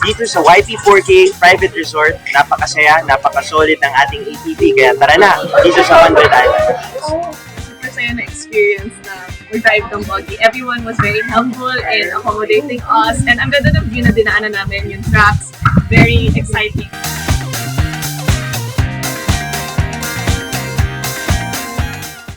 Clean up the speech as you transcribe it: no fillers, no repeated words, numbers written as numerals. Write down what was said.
Dito sa Yp4k Private Resort, napakasaya, napakasolid ng ating ATV. Kaya tara na, dito sa 100 Island. Super saya na experience na mag-drive ng buggy. Everyone was very helpful in accommodating us. And ang ganda ng view na dinaanan namin, yung tracks. Very exciting.